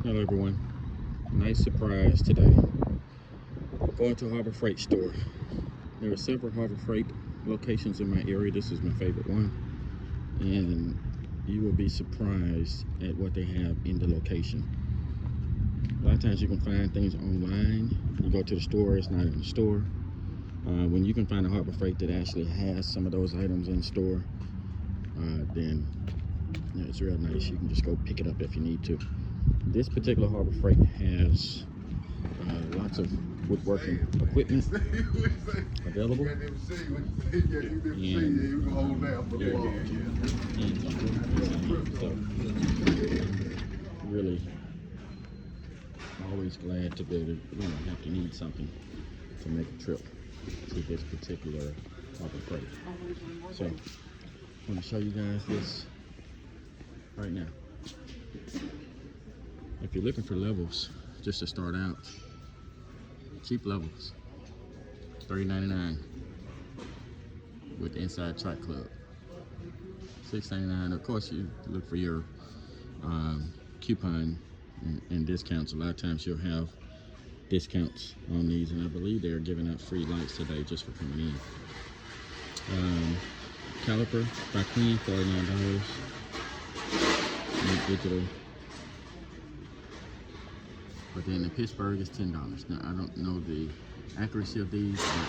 Hello everyone. Nice surprise today. Going to a Harbor Freight store. There are several Harbor Freight locations in my area. This is my favorite one. And you will be surprised at what they have in the location. A lot of times you can find things online. You go to the store, it's not in the store. When you can find a Harbor Freight that actually has some of those items in store, then it's real nice. You can just go pick it up if you need to. This particular Harbor Freight has lots of woodworking equipment available. So really always glad to be able to, have to need something to make a trip to this particular Harbor Freight. So I'm going to show you guys this right now. If you're looking for levels, just to start out, cheap levels, $3.99 with the Inside Track Club, $6.99. Of course, you look for your coupon and discounts. A lot of times you'll have discounts on these, and I believe they're giving out free lights today just for coming in. Caliper by Queen, $49. Digital. But then in Pittsburgh, it's $10. Now, I don't know the accuracy of these, but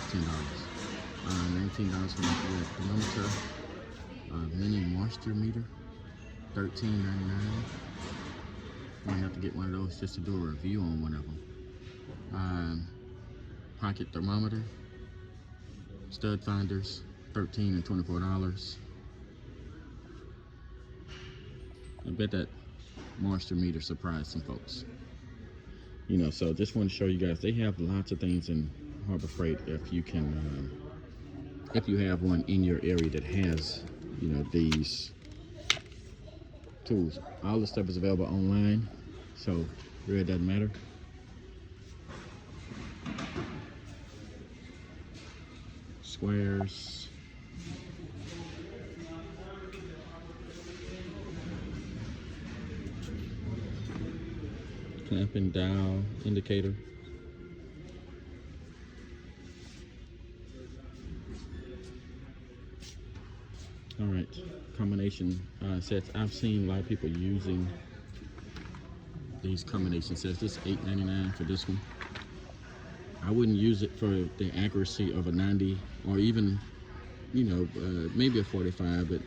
$10. $19 for the thermometer. Mini moisture meter, $13.99. Might have to get one of those just to do a review on one of them. Pocket thermometer, stud finders, $13 and $24. I bet that moisture meter surprised some folks. So just want to show you guys, they have lots of things in Harbor Freight. If you can, if you have one in your area that has, these tools, all the stuff is available online, so really it doesn't matter. Squares, clamp and dial indicator, all right, combination sets. I've seen a lot of people using these combination sets. This is $8.99 for this one. I wouldn't use it for the accuracy of a 90 or even maybe a 45, but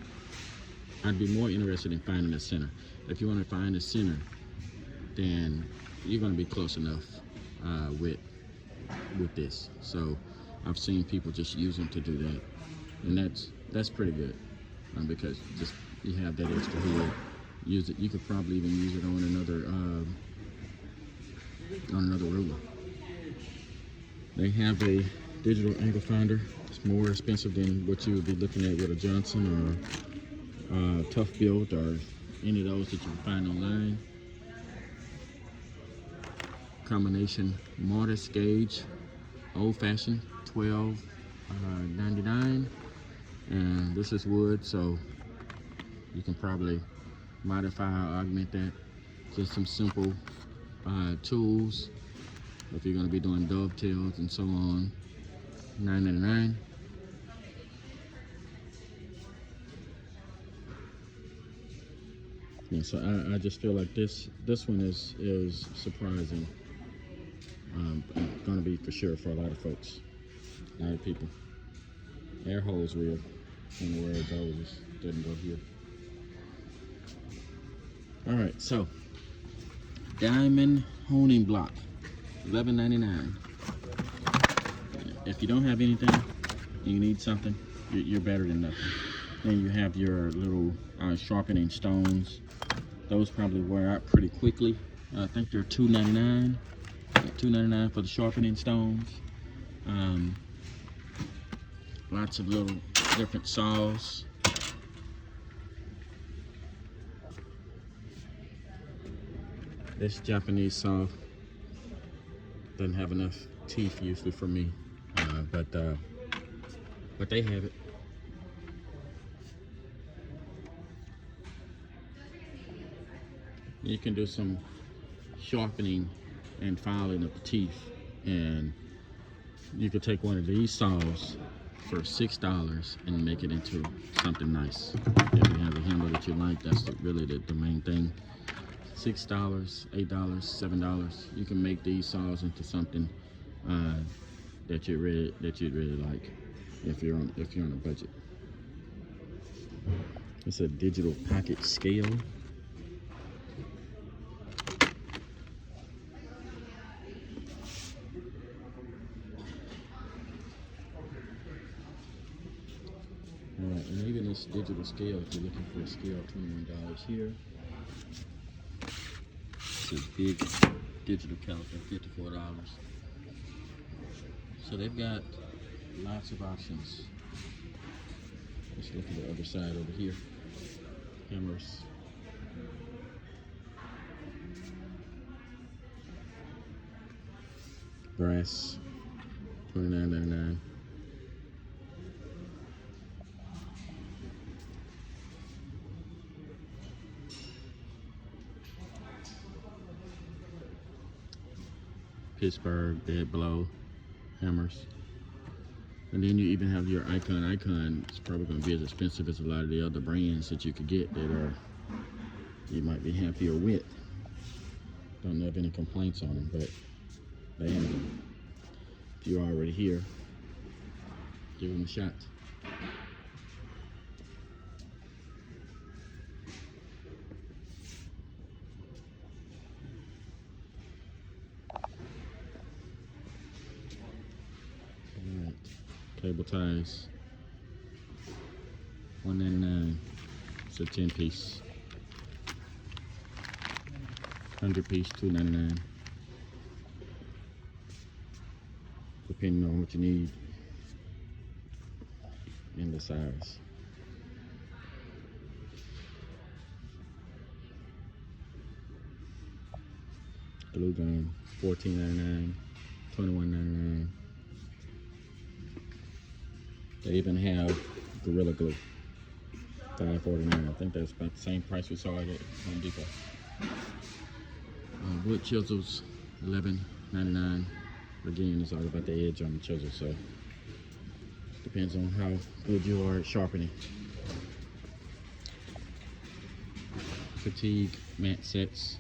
I'd be more interested in finding a center. If you want to find a center, then you're going to be close enough with this. So I've seen people just use them to do that, and that's pretty good because just you have that extra head. Use it. You could probably even use it on another ruler. They have a digital angle finder. It's more expensive than what you would be looking at with a Johnson or Tough Built or any of those that you can find online. Combination mortise gauge, old-fashioned, $12.99, and this is wood, so you can probably modify or augment that. Just some simple tools if you're going to be doing dovetails and so on. $9.99. Yeah, so I just feel like this one is surprising. Going to be for sure for a lot of folks, a lot of people. Air hose reel, I don't know where it goes, it doesn't go here. All right, so diamond honing block, $11.99. If you don't have anything and you need something, you're better than nothing. Then you have your little sharpening stones. Those probably wear out pretty quickly. I think they're $2.99. $2.99 for the sharpening stones. Lots of little different saws. This Japanese saw doesn't have enough teeth usually for me, but they have it. You can do some sharpening and filing of the teeth, and you could take one of these saws for $6 and make it into something nice. If you have a handle that you like, that's really the main thing. $6, $8, $7. You can make these saws into something that you'd really like if you're on a budget. It's a digital pocket scale. Alright, and even this digital scale, if you're looking for a scale, $21 here. It's a big digital caliper, $54. So they've got lots of options. Let's look at the other side over here. Hammers. Brass, $29.99. Pittsburgh, dead blow, hammers. And then you even have your Icon. Icon is probably going to be as expensive as a lot of the other brands that you could get that you might be happier with. Don't have any complaints on them, but they have them. If you're already here, give them a shot. Alright, cable ties, $1.99. It's a 10-piece. 100-piece, $2.99. Depending on what you need and the size. Glue gun, $14.99, $21.99. They even have Gorilla Glue, $5.49. I think that's about the same price we saw at Home Depot. Wood chisels, $11.99. Again, it's all about the edge on the chisel, so depends on how good you are at sharpening. Fatigue mat sets,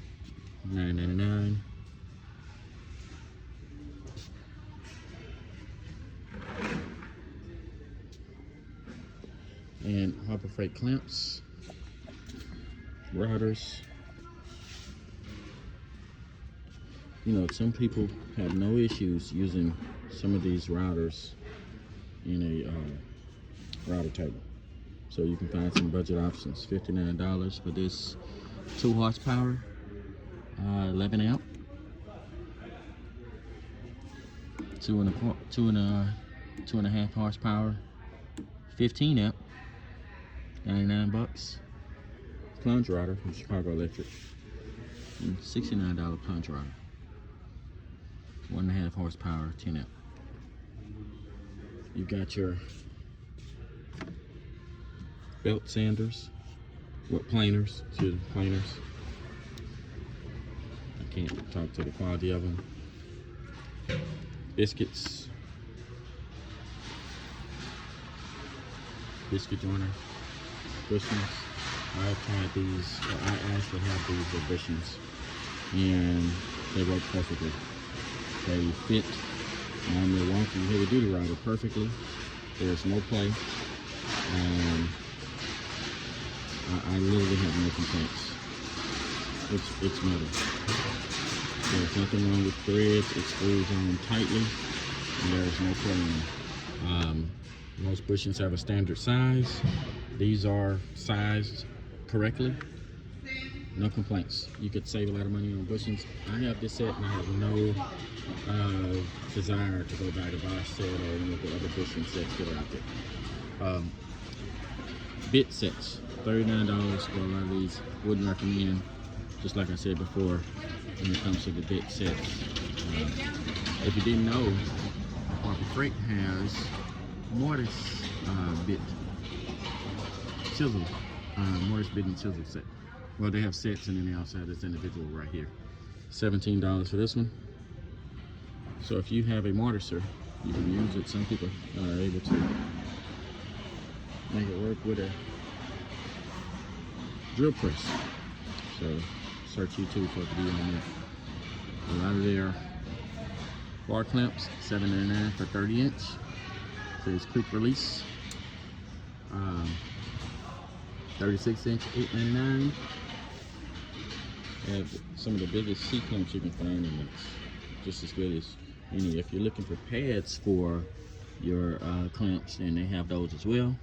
$9.99. And Harbor Freight clamps, routers. You know, some people have no issues using some of these routers in a router table. So you can find some budget options. $59 for this 2 horsepower, 11 amp, 2.5 horsepower, 15 amp, $99. Plunge router from Chicago Electric, and $69 plunge router. 1.5 horsepower, 10 amp. You got your belt sanders, planers, planers. I can't talk to the quality of them. Biscuits, biscuit joiner, bushings. I've tried these, I actually have these at bushings, and they work perfectly. They fit on the wonky heavy duty router perfectly. There's no play. I literally have no complaints. It's metal. There's nothing wrong with threads. It screws on tightly, and there's no play in it. Most bushings have a standard size. These are sized correctly. No complaints. You could save a lot of money on bushings. I have this set and I have no desire to go buy the box set or any of the other bushing sets that are out there. Bit sets, $39 for a lot of these. Wouldn't recommend, just like I said before, when it comes to the bit sets. If you didn't know, Harbor Freight has mortise bit chisel, mortise bit and chisel set. Well, they have sets, and then they also have this individual right here. $17 for this one. So if you have a mortiser, you can use it. Some people are able to make it work with a drill press. So search YouTube for a video on that. A lot of their bar clamps, $7.99 for 30-inch. So it's quick release. 36-inch, $8.99. Have some of the biggest C clamps you can find, and it's just as good as any. If you're looking for pads for your clamps, then they have those as well.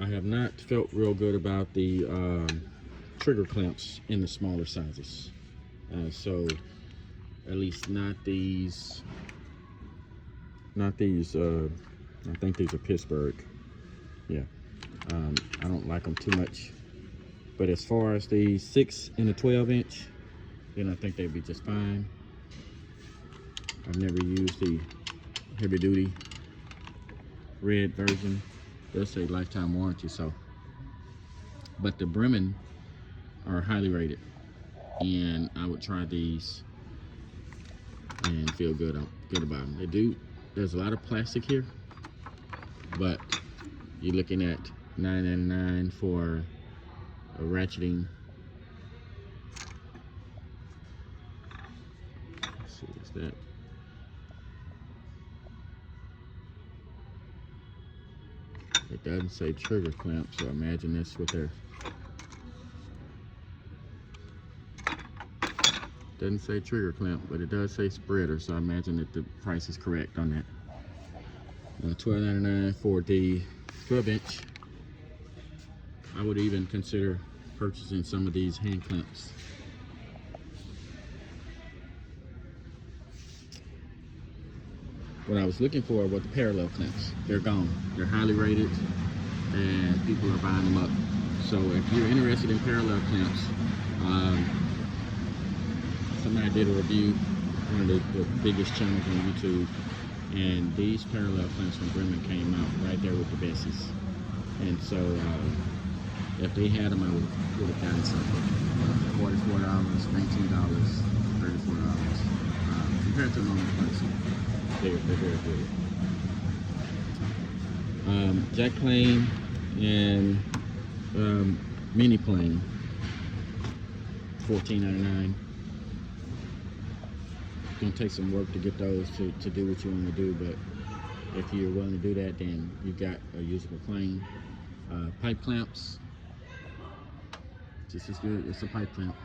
I have not felt real good about the trigger clamps in the smaller sizes. So at least not these. I think these are Pittsburgh. Yeah, I don't like them too much. But as far as the 6 and the 12-inch, then I think they'd be just fine. I've never used the heavy duty red version. They'll say lifetime warranty, so. But the Bremen are highly rated, and I would try these and feel good about them. There's a lot of plastic here, but you're looking at $9.99 for a ratcheting. Let's see, what's that? It doesn't say trigger clamp, so I imagine that's what they're. Doesn't say trigger clamp, but it does say spreader, so I imagine that the price is correct on that. $12.99 for the 12-inch. I would even consider purchasing some of these hand clamps. What I was looking for were the parallel clamps. They're gone. They're highly rated, and people are buying them up. So if you're interested in parallel clamps, somebody did a review, one of the biggest channels on YouTube, and these parallel clamps from Bremen came out right there with the Bessies. And so if they had them, I would have gotten some. $44, $19, $34. Compared to normal prices, they're very good. Jack plane and mini plane, $14.99. It's gonna take some work to get those to do what you want to do, but if you're willing to do that, then you've got a usable plane. Pipe clamps, just as good. It's a pipe clamp.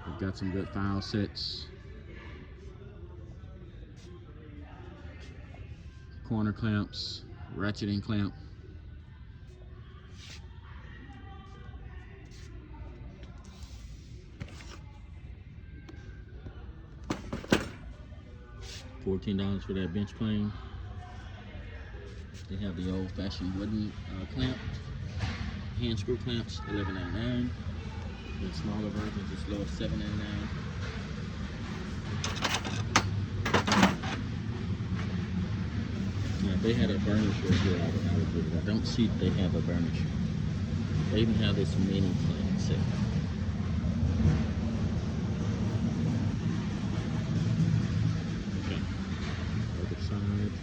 We've got some good file sets. Corner clamps, ratcheting clamp. $14 for that bench plane. They have the old-fashioned wooden clamp. Hand screw clamps, $11.99. The smaller versions as low as $7.99. Now, if they had a burnisher here, I would do it. I don't see they have a burnisher. They even have this mini plane set. Okay. Other side.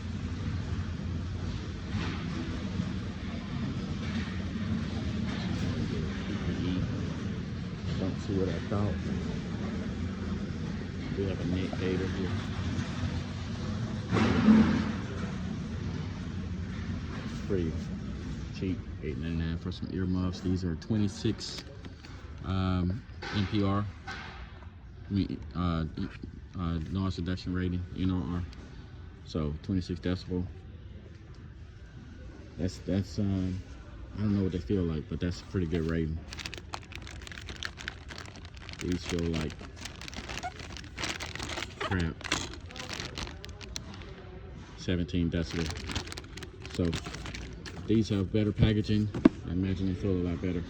Don't see what I thought. We have a neck gator here. Pretty cheap, $8.99 for some earmuffs. These are 26 NPR, noise reduction rating, NOR. So 26 decibel. That's I don't know what they feel like, but that's a pretty good rating. These feel like crap. 17 decibel. So these have better packaging. I imagine they feel a lot better.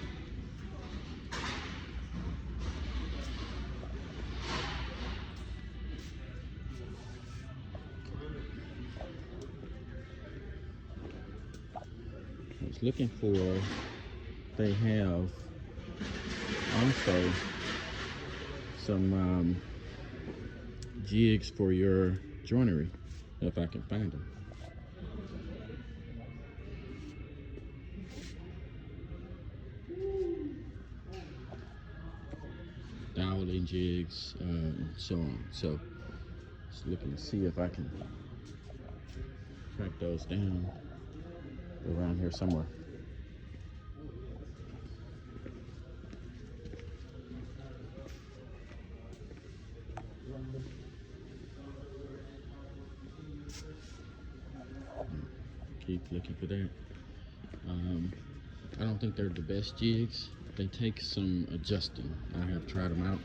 I was looking for they have also some jigs for your joinery, if I can find them. Doweling jigs, and so on. So just looking to see if I can track those down around here somewhere. Keep looking for that. I don't think they're the best jigs. They take some adjusting. I have tried them out.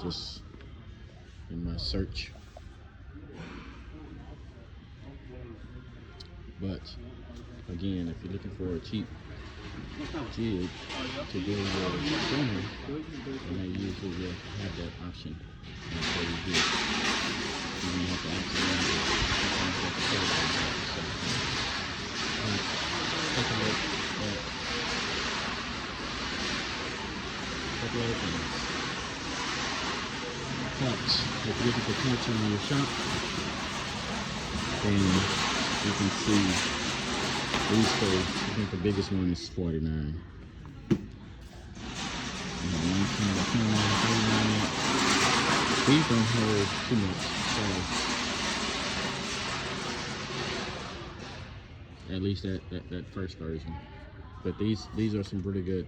Just in my search. But again, if you're looking for a cheap jig to do your joinery, then they usually will have that option. And so you do. And you have to actually take a look at a couple other things. Couch. If you look at the couch in your shop, then you can see these four. I think the biggest one is 49. 19 by 29, 39. These don't hold too much, so at least that first version. But these are some pretty good.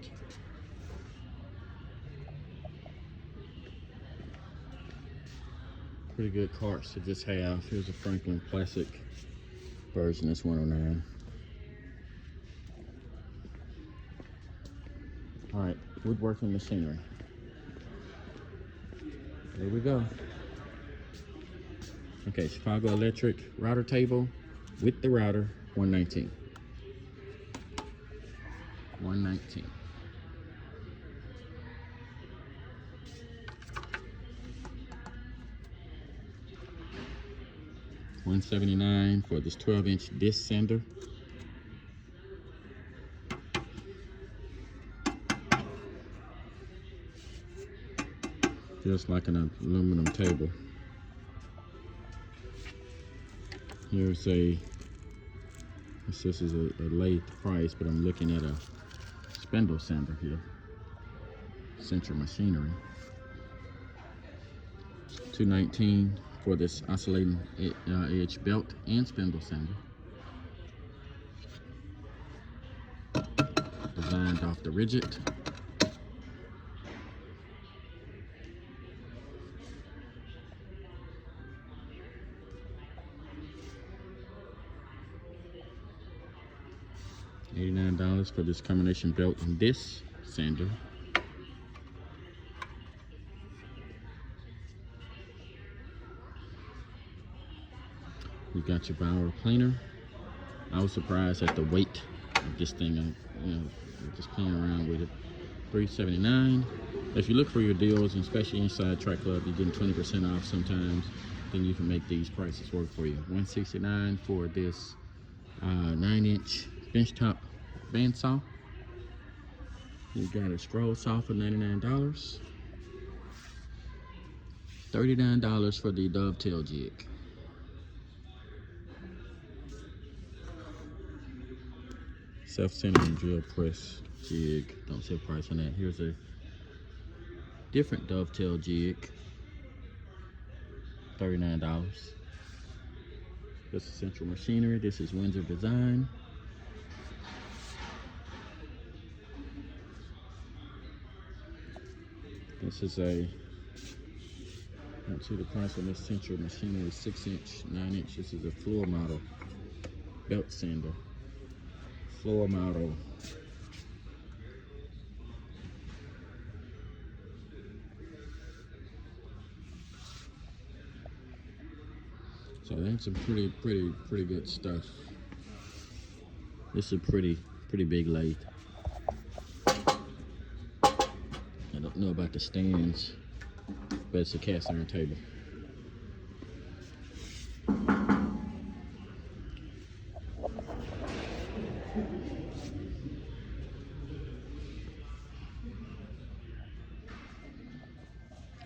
Pretty good carts to just have. Here's a Franklin Classic version. It's 109. All right, woodworking machinery. Here we go. Okay, Chicago Electric router table with the router, $119. $119. $179 for this 12-inch disc sander. Just like an aluminum table. Here's this is a lathe price, but I'm looking at a spindle sander here. Central Machinery. $219 for this oscillating edge belt and spindle sander. Designed off the Rigid. $89 for this combination belt and disc sander. You got your Bauer planer. I was surprised at the weight of this thing. Just playing around with it. $379. If you look for your deals, and especially inside Track Club, you're getting 20% off sometimes. Then you can make these prices work for you. $169 for this 9-inch benchtop bandsaw. You got a scroll saw for $99. $39 for the dovetail jig. Self-centering drill press jig. Don't see a price on that. Here's a different dovetail jig. $39. This is Central Machinery. This is Windsor Design. This is a, don't see the price on this Central Machinery 6-inch, 9-inch. This is a floor model belt sander. Floor model. So that's some pretty good stuff. This is a pretty big lathe. I don't know about the stands, but it's a cast iron table.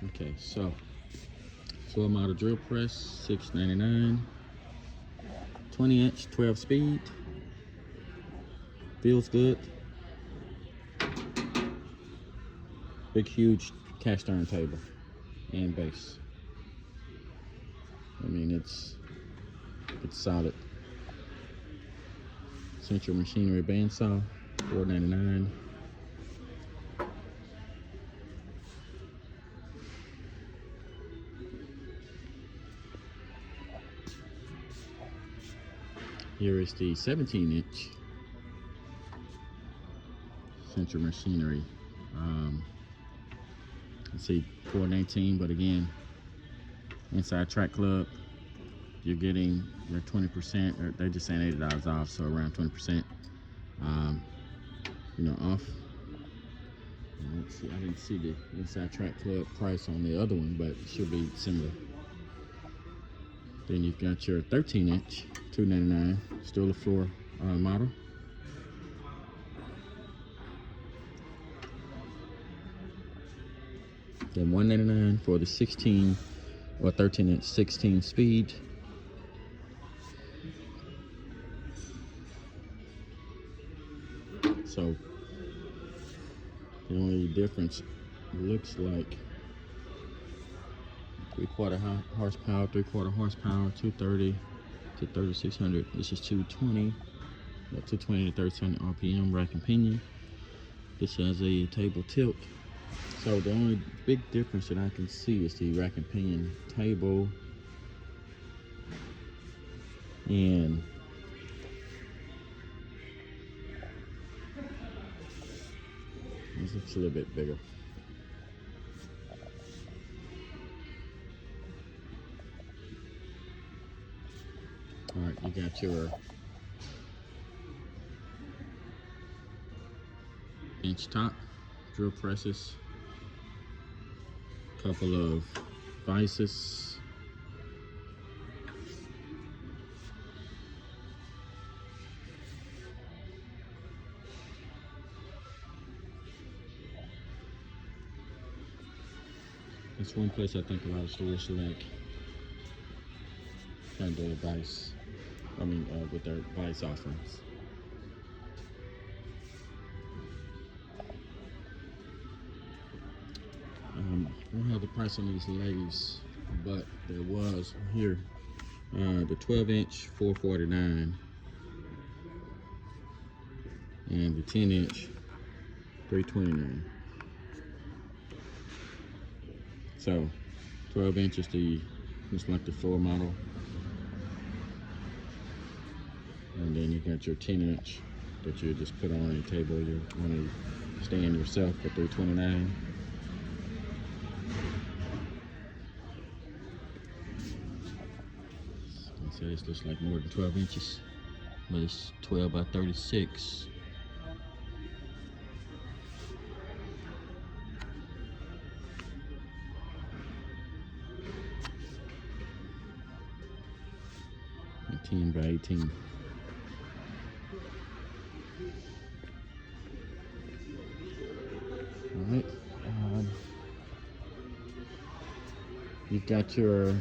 Okay, so floor model drill press, $6.99. 20-inch, 12 speed. Feels good. Big, huge cast iron table and base. I mean, it's solid. Central Machinery bandsaw, $4.99. Here is the 17-inch Central Machinery. Let's see, $4.19, but again, inside Track Club, you're getting your 20%, or they're just saying $80 off, so around 20%, off. Let's see, I didn't see the inside Track Club price on the other one, but it should be similar. Then you've got your 13-inch, $2.99, still a floor model. Then $1.99 for the 16 or 13-inch 16 speed. So the only difference looks like 3/4 horsepower, 3/4 horsepower, 230 to 3600. This is 220, 220 to 3600 RPM, rack and pinion. This has a table tilt. So the only big difference that I can see is the rack and pinion table, and this looks a little bit bigger. All right, you got your inch top drill presses, couple of vices, that's one place I think a lot of stores select kind of vice. With their vice offerings. I don't have the price on these lathes, but there was here the 12-inch $4.49 and the 10-inch $3.29. So 12 inch is just like the floor model, and then you got your 10-inch that you just put on a table you want to stand yourself for $3.29. So this looks like more than 12 inches, but it's 12 by 36. And 10 by 18. All right. You've got your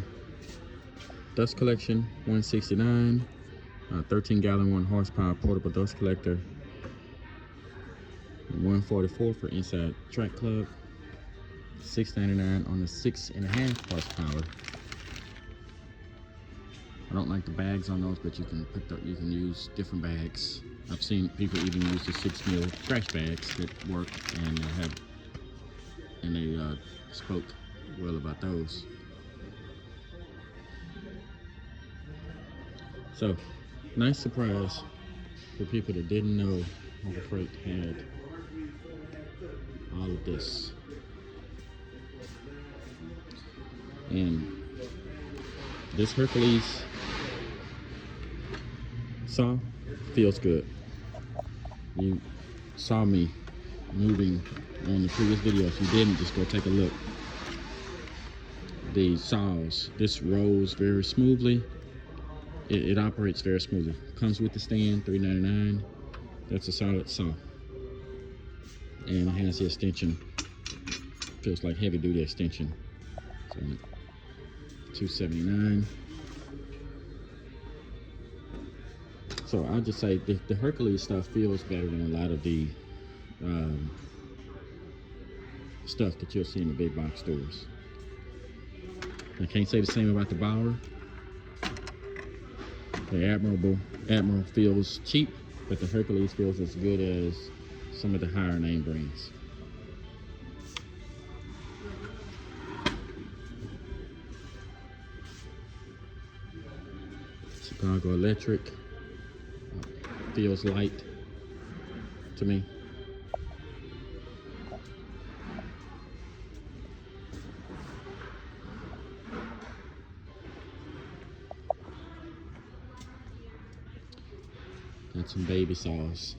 dust collection, $169, 13-gallon, 1 horsepower portable dust collector, $144 for inside Track Club, $6.99 on the 6.5 horsepower. I don't like the bags on those, but you can use different bags. I've seen people even use the 6 mil trash bags that work, and they spoke well about those. So, nice surprise for people that didn't know Harbor Freight had all of this. And this Hercules saw feels good. You saw me moving on the previous video. If you didn't, just go take a look. The saws, this rolls very smoothly. It operates very smoothly. Comes with the stand, $3.99. That's a solid saw. And it has the extension. Feels like heavy duty extension. So $279. So I'll just say the Hercules stuff feels better than a lot of the stuff that you'll see in the big box stores. I can't say the same about the Bauer. The Admiral feels cheap, but the Hercules feels as good as some of the higher name brands. Chicago Electric feels light to me. Got some baby saws.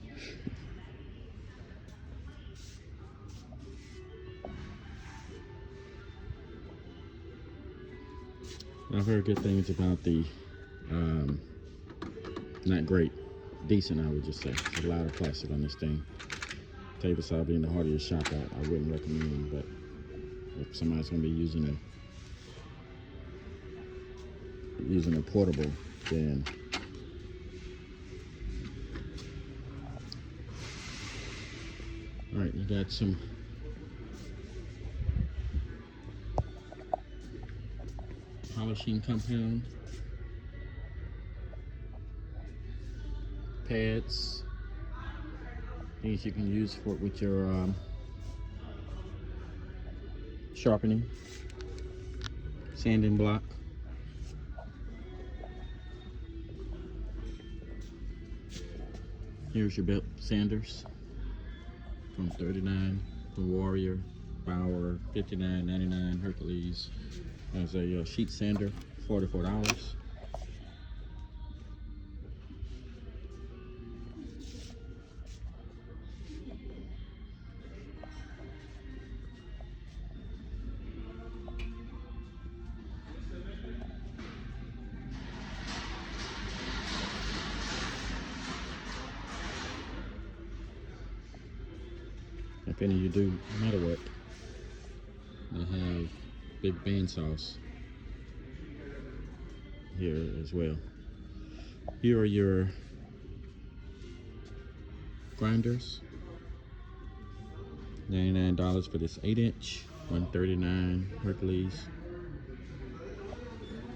I've heard good things about the not great, decent, I would just say. There's a lot of plastic on this thing. Table saw being the heart of your shop, I wouldn't recommend, but if somebody's going to be using a portable, then all right, you got some polishing compound, pads, things you can use for with your sharpening, sanding block. Here's your belt sanders from $39, from Warrior, Bauer, $59.99, Hercules. As a sheet sander, $44. If any of you do metalwork, they have big bandsaws here as well. Here are your grinders. $99 for this 8-inch, $139 Hercules.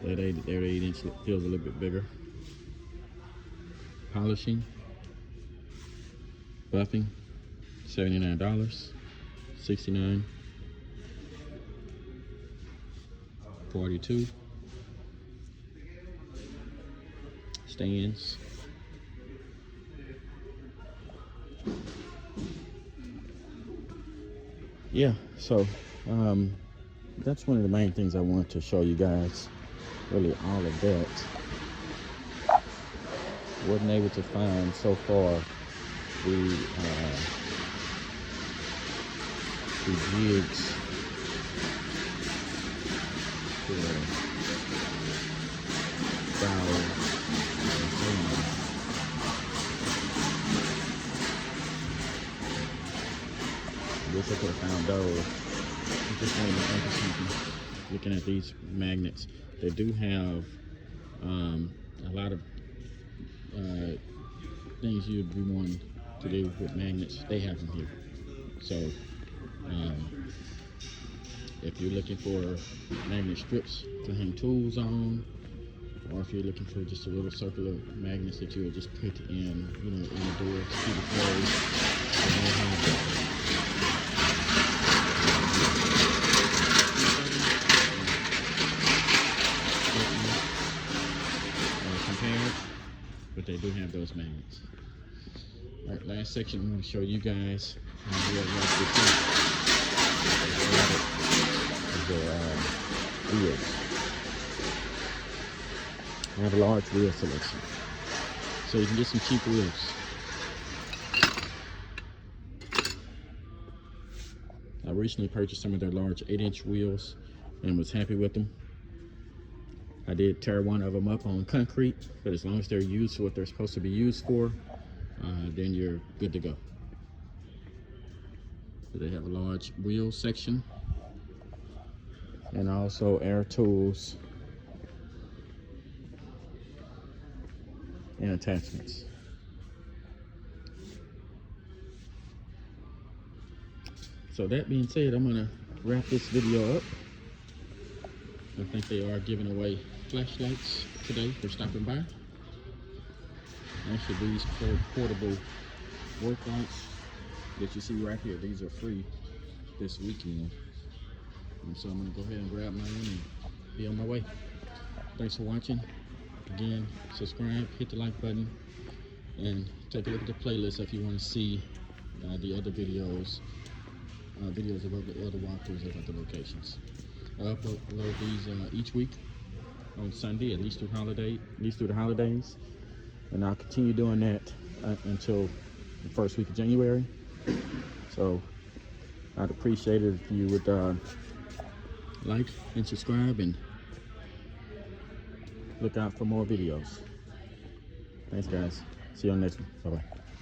That 8-inch feels a little bit bigger. Polishing, buffing, $79, $69, $42. Stands. Yeah, so that's one of the main things I want to show you guys. Really, all of that. Wasn't able to find so far the jigs for Bauer. I wish I could have found those. I just wanted to think of something. Looking at these magnets, they do have a lot of things you'd be wanting to do with magnets. They have them here. So if you're looking for magnet strips to hang tools on, or if you're looking for just a little circular magnets that you would just put in, in the door to keep it closed, then they have that. But they do have those magnets. All right, last section I'm going to show you guys how to the wheels. I have a large wheel selection, so you can get some cheap wheels. I recently purchased some of their large 8-inch wheels and was happy with them. I did tear one of them up on concrete, but as long as they're used for what they're supposed to be used for, then you're good to go. So they have a large wheel section. and also air tools and attachments. So that being said, I'm gonna wrap this video up. I think they are giving away flashlights today for stopping by. Actually, these portable work lights that you see right here, these are free this weekend. And so I'm gonna go ahead and grab mine and be on my way. Thanks for watching. Again, subscribe, hit the like button, and take a look at the playlist if you want to see the other videos of the other walkthroughs of other locations. I upload these each week on Sunday, at least through the holidays, and I'll continue doing that until the first week of January. So I'd appreciate it if you would like and subscribe and look out for more videos. Thanks, guys. See you on the next one. Bye-bye.